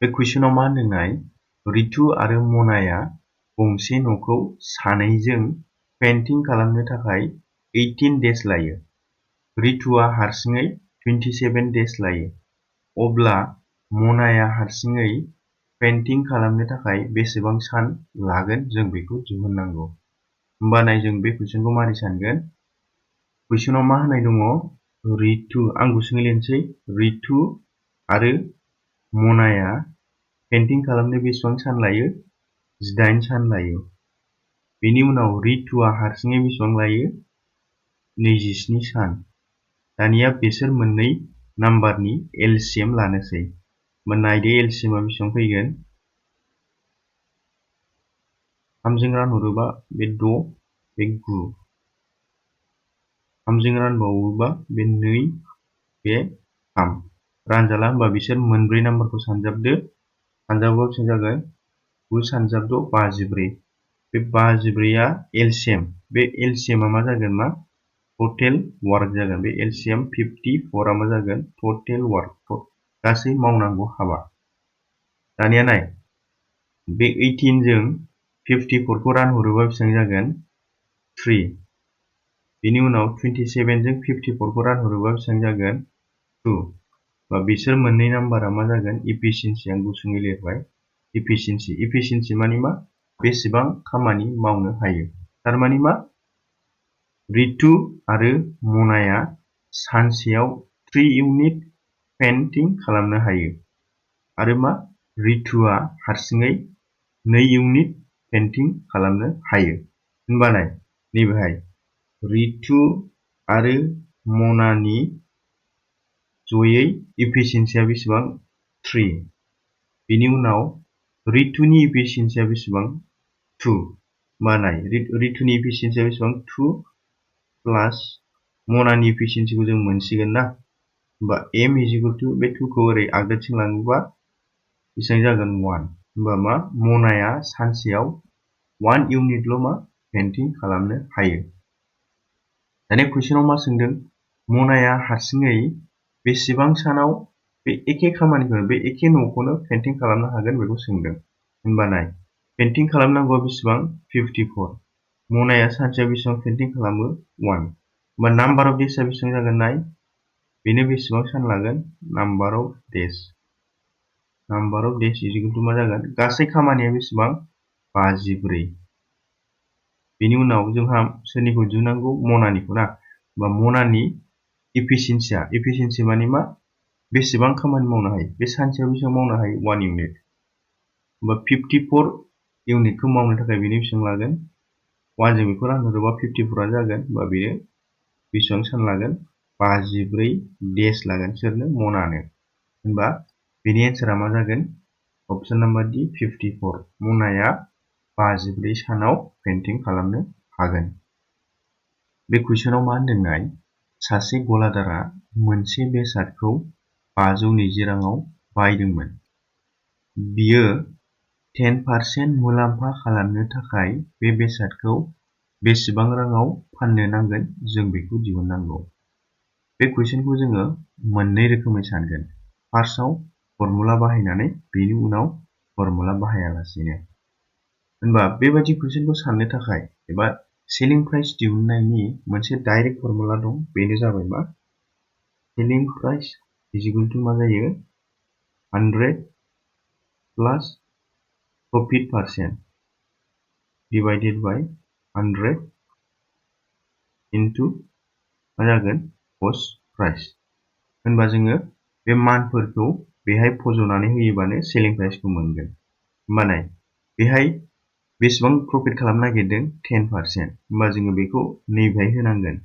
बे कुइसनाव मा होनदोंनाय रितु आरो मनाया गंसे न'खौ सानैजों पेन्टिं खालामनो थाखाय 18 डेज लायो। रितुआ हारसिङै 27 डेज लायो। अब्ला मनाया हारसिङै पेन्टिं खालामनो थाखाय बेसेबां सान लागोन जों बेखौ दिहुननांगौ। होमबानाय जों बे कुइसनखौ मारै सानगोन? कुइसनाव मा होनाय दङ? रितु, आं गुसुङै लिरनोसै, रितु आरो मनाया पेन्टिं खालामनो बेसेबां सान लायो? 18 सान लायो। बेनि उनाव रितुआ हारसिङै बेसेबां लायो? 27 सान। दानिया बिसोर मोननै नाम्बारनि एलसिएम लानोसै। नायदो एलसिएमआ बेसेबां फैगोन? 3 जों रानहरोबा बे 6, बे 9। 3 जों रानबावोबा बे 2, बे 3। रानजाला होमबा बिसोर मोनब्रै नाम्बारखौ सानजाबदो। सानजाबोबा बेसेबां जागोन? 9 सानजाब 6, 54। बे 54आ एलसिएम। बे एलसिएमआ मा जागोन? मा टटेल वार्क जागोन। बे एलसिएम 54आ मा जागोन? टटेल वार्क, गासै मावनांगौ हाबा। दानिया नाय, बे 18 जों 54 खौ रानहरोबा बेसेबां जागोन? 3। बेनि उनाव 27 जों 54 खौ रानहरोबा बेसेबां जागोन? 2। बा बिसोर मोननै नाम्बारा मा जागोन? इफिसियेन्सि, आं गुसुङै लिरबाय। इफिसियेन्सि मानि मा? बेसेबां खामानि मावनो हायो। थारमानि मा? रितु आरो मनाया सानसेयाव 3 इउनिट पेन्टिं खालामनो हायो। आरो मा? रितुआ हारसिङै 2 इउनिट पेन्टिं खालामनो हायो। होनबा नाय, नैबेहाय रितु आरो मनानि जयै इफिसियेन्सिया बेसेबां? 3। बेनि उनाव रितुनि इफिसियेन्सिया बेसेबां? 2। होमबा नाय, रितुनि इफिसियेन्सिया बेसेबां? 2 प्लास मनानि इफिसियेन्सिखौ जों मोनसिगोन ना। होमबा एम इजिकल टु बे 2 खौ ओरै आगदाथिं लाङोबा बेसेबां जागोन? 1। होमबा मा? मनाया सानसेयाव 1 इउनिटल' मा? पेन्टिं खालामनो हायो। दानिया कुइसनाव मा सोंदों? मनाया हारसिङै बेसेबां सानाव बे एखे खामानिखौनो, बे एखे न'खौनो पेन्टिं खालामनो हागोन बेखौ सोंदों। होनबा नाय, पेन्टिं खालामनांगौआ बेसेबां? 54। मनाया सानसेयाव बेसेबां पेन्टिं खालामो? 1। होमबा नाम्बार अफ डेजआ बेसेबां जागोन? नाय, बेनो बेसेबां सान लागोन? Number of days. Number of days equal to मा जागोन? गासै खामानिया बेसेबां? 54। बेनि उनाव जोंहा सोरनिखौ दिहुननांगौ? मनानिखौ ना। होमबा मनानि इफिसियेन्सि मानि मा? बेसेबां खामानि मावनो हायो? बे सानसेयाव बेसेबां मावनो हायो? 1 इउनिट। होमबा 54 इउनिटखौ मावनो थाखाय बेनो बेसेबां लागोन? 1 जों बेखौ रानहरोबा 54आ जागोन। होमबा बेयो बेसेबां सान लागोन? 54 डेज लागोन। सोरनो? मनानो। होनबा बेनि एन्सारा मा जागोन? अपसन नाम्बार डि 54। मनाया 54 सानाव पेन्टिं खालामनो हागोन। बे कुइसनाव मा होनदोंनाय? सासे गलादारा मोनसे बेसादखौ 520 राङाव बायदोंमोन। बियो 10% मुलाम्फा खालामनो थाखाय बे बेसादखौ बेसेबां राङाव फाननो नांगोन जों बेखौ दिहुननांगौ। बे कुइसनखौ जोङो मोननै रोखोमै सानगोन। फार्स्टआव फर्मुला बाहायनानै, बेनि उनाव फर्मुला बाहायालासेनो। होनबा बेबायदि कुइसनखौ साननो थाखाय एबा सेलिं प्राइस दिहुननायनि मोनसे डाइरेक्ट फर्मुला दं। बेनो जाबाय मा? सेलिं प्राइस इजिकल टु मा जायो? 100 plus profit percent divided by 100 into मा जागोन? Cost price. होनबा जोङो बे मानफोरखौ बेहाय फज'नानै होयोबानो सेलिं प्राइसखौ मोनगोन। होनबा नाय, बेहाय बेसेबां प्रफिट खालामनो नागिरदों? 10%। होनबा जोङो बेखौ नैबेहाय होनांगोन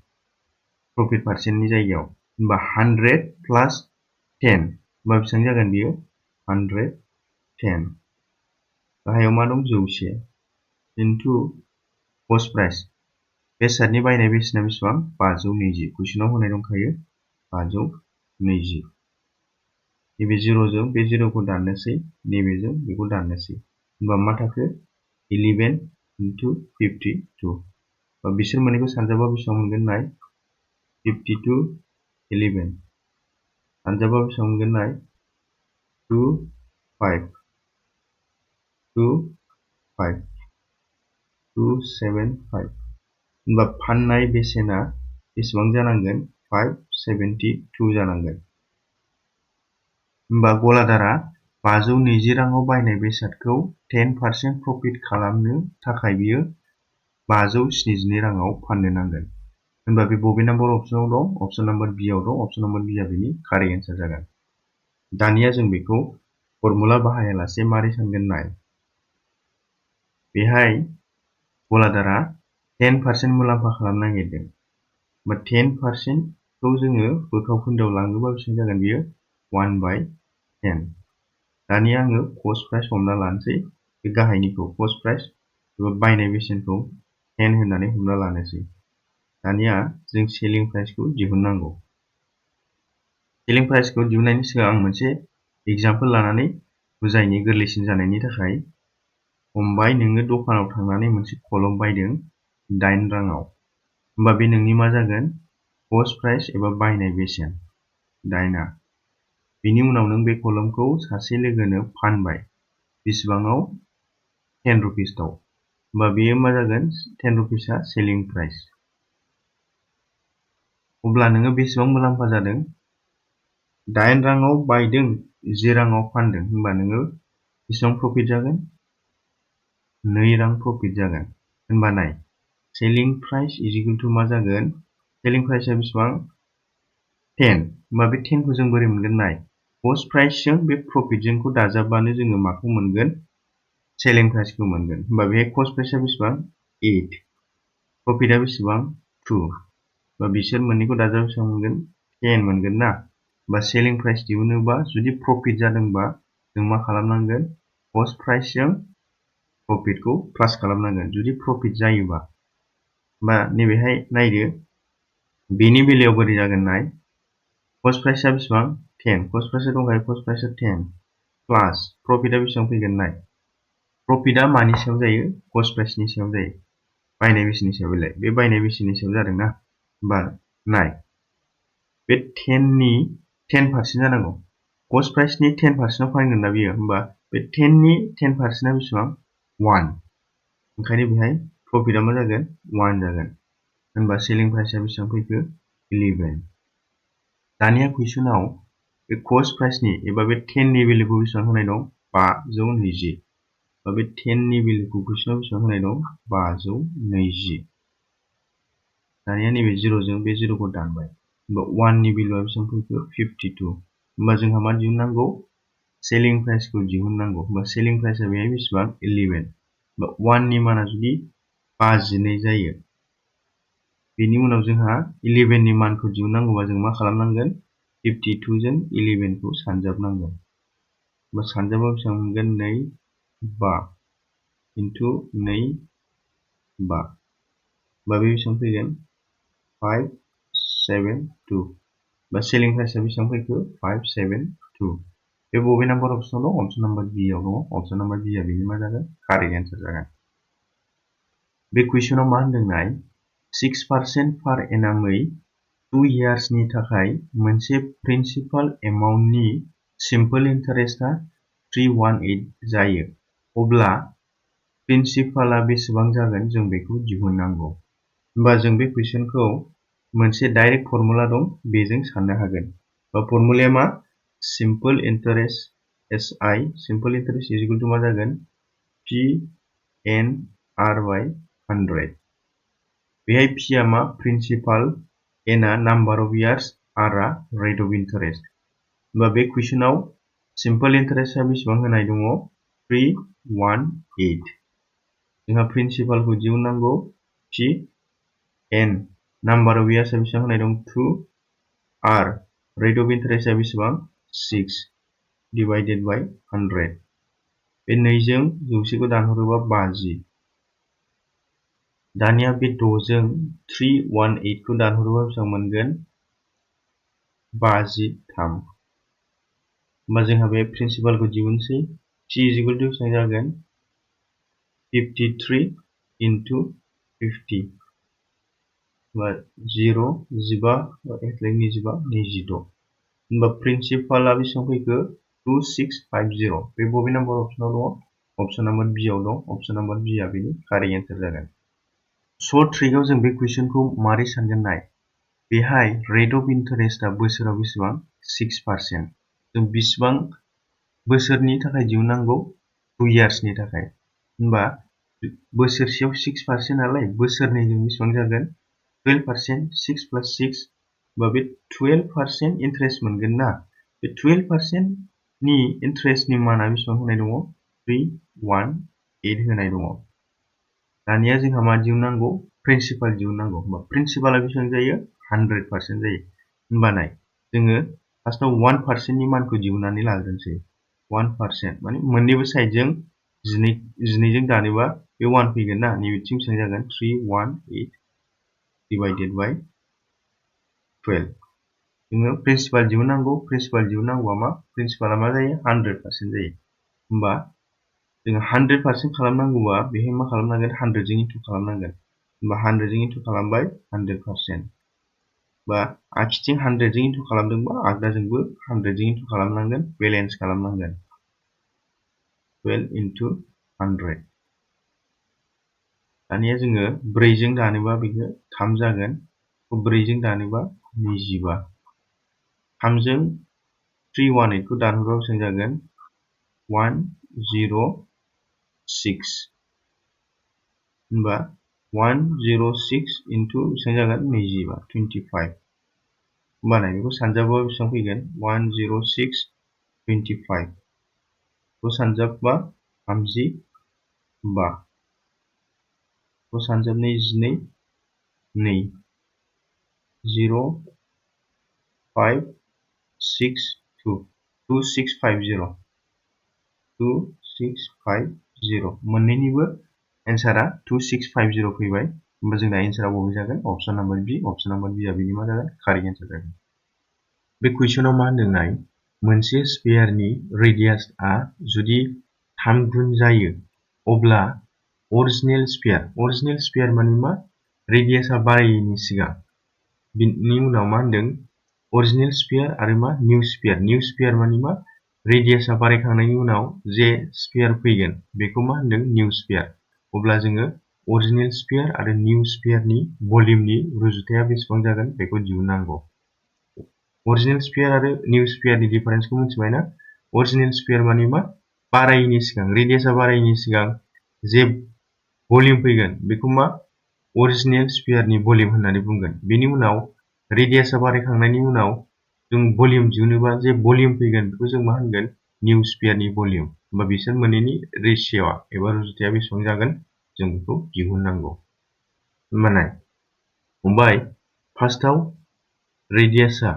प्रफिट पार्सेन्टनि जायगायाव। होनबा 100 प्लास 10। होनबा बेसेबां जागोन बियो? 110। गाहायाव मा दं? 100 इनटु कस्ट प्राइस। बेसादनि बायनाय बेसेना बेसेबां? 520। कुइसनाव होनाय दंखायो 520। नैबे 0 जों बे 0 खौ दाननोसै, नैबेजों बेखौ दाननोसै। होनबा मा थाखो? 11 इनटु 52। बिसोर मोननैखौ सानजाबा बेसेबां मोनगोन? नाय, 52 11 सानजाबा बेसेबां मोनगोन? नाय, 2 5 2 5 275 होनबा फाननाय बेसेना बेसेबां जानांगोन 572 जानांगोन। होनबा गलादारा 520 राङाव बायनाय बेसादखौ 10% प्रफिट खालामनो थाखाय बियो 572 राङाव फाननो नांगोन। होनबा बे बबे नाम्बार अपसनाव दं? अपसन नाम्बार बि आव दं। अपसन नाम्बार बि आ बेनि कारेक्ट एन्सार जागोन। दानिया जों बेखौ फर्मुला बाहायालासे मारै सानगोन नाय। बेहाय गलादारा 10% मुलाम्फा खालामनो नागिरदों। होनबा 10% खौ जोङो बोखाव खोन्दोआव लाङोबा बेसेबां जागोन बियो 1/10। दानिया आङो कस्ट प्राइस हमना लानोसै। बे गाहायनिखौ कस्ट प्राइस एबा बायनाय बेसेनखौ 10 होननानै हमना लानोसै। दानिया जों सेलिं प्राइसखौ दिहुननांगौ। सेलिं प्राइसखौ दिहुननायनि सिगां आं मोनसे एग्जाम्पल लानानै बुजायनो गोरलैसिन जानायनि थाखाय हमबाय नोङो दखानाव थांनानै मोनसे कलम बायदों 9 राङाव। होमबा बे नोंनि मा जागोन? कस्ट प्राइस एबा बायनाय बेसेन 9आ। बिनि उनाव नों बे कलमखौ सासे लोगोनो फानबाय बेसेबाङाव 10 रुपिसआव। होमबा बेयो मा जागोन? 10 रुपिसआ सेलिं प्राइस। अब्ला नोङो बेसेबां मुलाम्फा जादों? 9 राङाव बायदों 10 राङाव फानदों। होमबा नोङो बेसेबां प्रफिट जागोन? 2 रां प्रफिट जागोन। होनबा नाय ceiling price is equal to मा जागोन? सेलिं प्राइसआ बेसेबां? 10। होनबा बे 10 खौ जों बोरै मोनगोन नाय। कस्ट प्राइसजों बे प्रफिटजोंखौ दाजाबबानो जोङो माखौ मोनगोन? सेलिं प्राइसखौ मोनगोन। होनबा बे कस्ट प्राइसआ बेसेबां? 8। प्रफिटआ बेसेबां? 2। होनबा बिसोर मोननैखौ दाजाब बेसेबां मोनगोन? 10 मोनगोन ना। होनबा सेलिं प्राइस दिहुनोबा जुदि प्रफिट जादोंबा जों मा खालामनांगोन? कस्ट प्राइसजों प्रफिटखौ प्लास खालामनांगोन। जुदि प्रफिट जायोबा होनबा नैबेहाय नायदो बेनि बेलायाव बोरै जागोन नाय। कस्ट प्राइसआ बेसेबां? 10। कस्ट प्राइसआ दंखायो कस्ट प्राइसआ 10 प्लास प्रफिटआ बेसेबां फैगोन नाय। प्रफिटआ मानि सायाव जायो? कस्ट प्राइसनि सायाव जायो। बायनाय बेसेननि सायाव बेलाय बे बायनाय बेसेननि सायाव जादोंना। होनबा नाय बे 10 नि 10% जानांगौ। कस्ट प्राइसनि 10% आव फानगोन ना बियो। होनबा बे 10 नि 10%आ बेसेबां? 1। ओंखायनो बेहाय प्रफिटआ मा जागोन? 1 जागोन। होनबा सेलिं प्राइसआ बेसेबां फैखो? 11। दानिया कुइसनाव बे कस्ट प्राइसनि एबा बे 10 नि भेल्युखौ बेसेबां होनाय दं? 520। बे 10 नि भेल्युखौ कुइसनाव बेसेबां होनाय दं? 520। दानिया नैबे 0 जों बे 0 खौ दानबाय। होनबा 1 नि भेल्युआ बेसेबां फैखो? 52। होनबा जोंहा मा दिहुननांगौ? सेलिं प्राइसखौ दिहुननांगौ। होनबा सेलिं प्राइसआ बेहाय बेसेबां? 11। होनबा 1 नि माना जुदि 512 जायो। बेनि उनाव जोंहा 11 नि मानखौ दिहुननांगौबा जों मा खालामनांगोन? 52 जों 11 खौ सानजाबनांगोन। होनबा सानजाबा बेसेबां मोनगोन? 2 5 इनटु 2 5। होनबा बे बेसेबां फैगोन? 572। बा सेलिं प्राइसआ बेसेबां फैखो? 572। बे बबे नाम्बार अपसनाव दं? अपसन नाम्बार बि आव दङ। अपसन नाम्बार बि आ बेनि मा जागोन? कारेक्ट एन्सार जागोन। बे कुइसनाव मा होनदों नाय 6% पार एनामै 2 इयार्सनि थाखाय मोनसे प्रिन्सिपाल एमाउन्टनि सिम्पल इन्टारेस्टआ 318 जायो। अब्ला प्रिन्सिपालआ बेसेबां जागोन जों बेखौ दिहुननांगौ। होनबा जों बे कुइसनखौ मोनसे डाइरेक्ट फर्मुला दं बेजों साननो हागोन। बा फर्मुलाया मा? Simple interest S I simple interest is equal to मा जागोन? P N R by 100। बेहाय पि आ मा? प्रिन्सिपाल, एन आ नाम्बार अफ इयार्स, आर आ रेट अफ इन्टारेस्ट। होनबा बे कुइसनाव सिम्पल इन्टारेस्टआ बेसेबां होनाय दङ? 318। जोंहा प्रिन्सिपालखौ दिहुननांगौ पि एन नाम्बार अफ इयार्सआ बेसेबां होनाय दं? 2 आर रेट अफ इन्टारेस्टआ बेसेबां? 6 डिवाइडेड बाय 100। बे 2 जों 100 खौ दानहरोबा 50। दानिया बे 6 जों 318 खौ दानहरोबा बेसेबां मोनगोन? 53। होनबा जोंहा बे प्रिन्सिपालखौ दिहुनसै। पि इज इकुवेल टु बेसेबां जागोन? 53 इनटु 50। होनबा 0 15 25 26। होनबा प्रिन्सिपालआ बेसेबां फैखो? 2650 बे बबे नाम्बार अपसनाव दङ अपसन नाम्बार बि आव दं अपसन नाम्बार बि आ बेनि कारेक्ट एन्सार जागोन सर्ट ट्रिकआव जों बे कुइसनखौ मारै सानगोन नाय बेहाय रेट अफ इन्टारेस्टआ बोसोराव बेसेबां 6% जों बेसेबां बोसोरनि थाखाय दिहुननांगौ 2 इयार्सनि थाखाय होनबा बोसोरसेयाव 6% नालाय बोसोरनैजों बेसेबां जागोन 12% 6 + 6 बा बे 12% इन्टारेस्ट मोनगोन ना बे 12% नि इन्टारेस्टनि माना बेसेबां होनाय दङ 318 होनाय दङ दानिया जोंहा मा दिहुननांगौ प्रिन्सिपाल दिहुननांगौ होनबा प्रिन्सिपाला बेसेबां जायो 100% जायो होनबा नाय जोङो फार्स्टआव 1% नि मानखौ दिहुननानै लाग्रोनोसै 1% माने मोननैबो साइडजों 12 जों दानोबा बे 1 फैगोन ना नैबेथिं बेसेबां जागोन 318 divided by 12 जोङो प्रिन्सिपाल दिहुननांगौआ मा प्रिन्सिपाला मा जायो 100% जायो होनबा जोङो 100% खालामनांगौबा बेहाय मा खालामनांगोन 100 जों इन्टु खालामनांगोन होनबा 100 जों इन्टु खालामबाय 100% बा आखिथिं 100 जों इन्टु खालामदोंबा आगदाजोंबो 100 जों इन्टु खालामनांगोन बेलेन्स खालामनांगोन 12 into 100 दानिया जोङो 4 जों दानोबा बेखौ 3 जागोन 4 जों दानोबा 25 3 जों 318 खौ दानहरबा बेसेबां जागोन 106 होनबा 106 into बेसेबां जागोन 25 होनबाना बेखौ सानजाबोबा बेसेबां फैगोन 106 25 खौ सानजाबबा 35 खौ सानजाबनै 12 2 0 5 6 2 2650 2650 मोननैनिबो एन्सारा 2650 फैबाय होनबा जोंना एन्सारा बबे जागोन अपसन नाम्बार बि अपसन नाम्बार बि आ बेनि मा जागोन कारेक्ट एन्सार जागोन बे कुइसनाव मा होनदों नाय मोनसे स्फेयारनि रेडियासआ जुदि 3 गुन जायो अब्ला अरिजिनेल स्फेयार माने मा रेडियासआ बारायैनि सिगां बिनि उनाव मा होनदों अरिजिनेल स्फेयार आरो मा निउ स्फेयार माने मा रेडियासआ बारायखांनायनि उनाव जे स्फेयार फैगोन बेखौ मा होनदों निउ स्फेयार अब्ला जोङो अरिजिनेल स्फेयार आरो निउ स्फेयारनि भलिउमनि रुजुथाया बेसेबां जागोन बेखौ दिहुननांगौ अरिजिनेल स्फेयार आरो निउ स्फेयारनि डिफारेन्सखौ मिथिबाय ना अरिजिनेल स्फेयार माने मा बारायैनि सिगां रेडियासआ बारायैनि सिगां जे भलिउम फैगोन बेखौ मा अरिजिनेल स्फेयारनि भलिउम होननानै बुंगोन बेनि उनाव रेडियासआ बारायखांनायनि उनाव जों भलिउम दिहुनोबा जे भलिउम फैगोन बेखौ जों मा होनगोन निउ स्फेयारनि भलिउम होनबा बिसोर मोननैनि रेशिय'आ एबा रुजुथाया बेसेबां जागोन जों बेखौ दिहुननांगौ होनबा नाय हमबाय फार्स्टआव रेडियासआ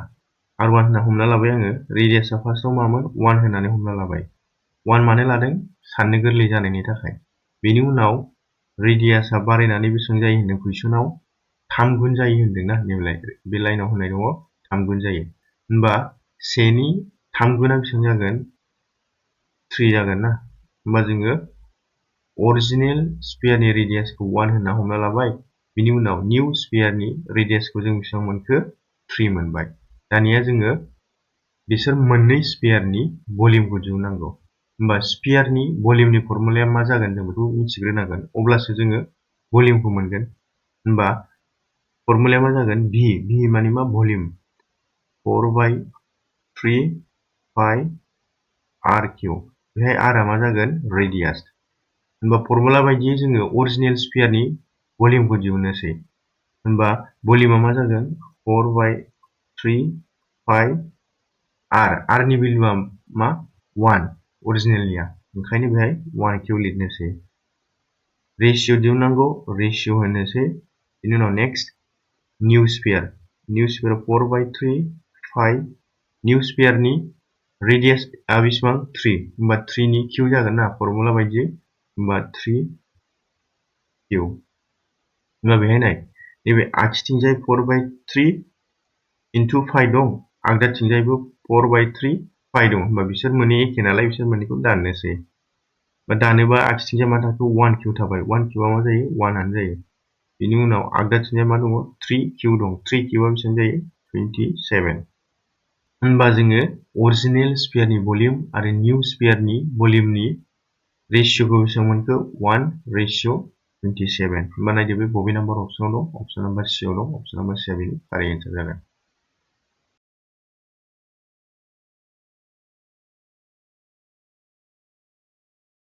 R1 होनना हमना लाबाय आङो रेडियासआ फार्स्टआव मामोन 1 होननानै हमना लाबाय 1 मानो लादों साननो गोरलै जानायनि थाखाय बेनि उनाव रेडियासआ बारायनानै बेसेबां जायो होनदों कुइसनाव 3 गुन जायो होनदोंना बे लाइनाव होनाय दङ 3 गुन जायो होनबा 1 नि 3 गुना बेसेबां जागोन 3 जागोन ना होनबा जोङो अरिजिनेल स्फेयारनि रेडियासखौ 1 होनना हमना लाबाय बिनि उनाव निउ स्फेयारनि रेडियासखौ जों बेसेबां मोनखो 3 मोनबाय दानिया जोङो बिसोर मोननै स्फेयारनि भलिउमखौ दिहुननांगौ होनबा स्फेयारनि भलिउमनि फर्मुलाया मा जागोन जों बेखौ मिथिग्रोनांगोन अब्लासो जोङो भलिउमखौ मोनगोन होनबा फर्मुलाया मा जागोन v माने मा भलिउम 4/3 pi r3 बेहाय r आ मा जागोन रेडियास होनबा फर्मुला बायदियै जोङो अरिजिनेल स्फेयारनि भलिउमखौ दिहुननोसै होनबा भलिउमा मा जागोन 4/3 pi r नि भेल्युआ मा 1 अरिजिनेलनिया ओंखायनो बेहाय 1 किउ लिरनोसै रेशिय' दिहुननांगौ रेशिय' होनोसै बिनि उनाव next new sphere 4/3 pi new स्फेयारनि रेडियासआ बेसेबां 3 होनबा 3 नि किउ जागोन ना फर्मुला बायदियै होनबा 3 किउ होनबा बेहाय नाय नैबे आगसिथिंजाय 4/3 into pi दं आगदाथिंजायबो 4/3 pi दं होनबा बिसोर मोननै एखे नालाय बिसोर मोननैखौ दाननोसै बा दानोबा आगसिथिंजाय मा थाखो 1 किउ थाबाय 1 किउआ मा जायो 1 आनो जायो बिनि उनाव आगदाथिंजाय मा दङ 3 किउ दं 3 किउआ बेसेबां जायो 27 होनबा जोङो अरिजिनेल स्फियारनि भलिउम आरो निउ स्फियारनि भलिउमनि रेशियोखौ बेसेबां मोनखो 1:27। होनबा नायदो बे बबे नाम्बार अपसनाव दं। अपसन नाम्बार C आव दं। अपसन नाम्बार C आ बेनि कारेक्ट एन्सार जागोन।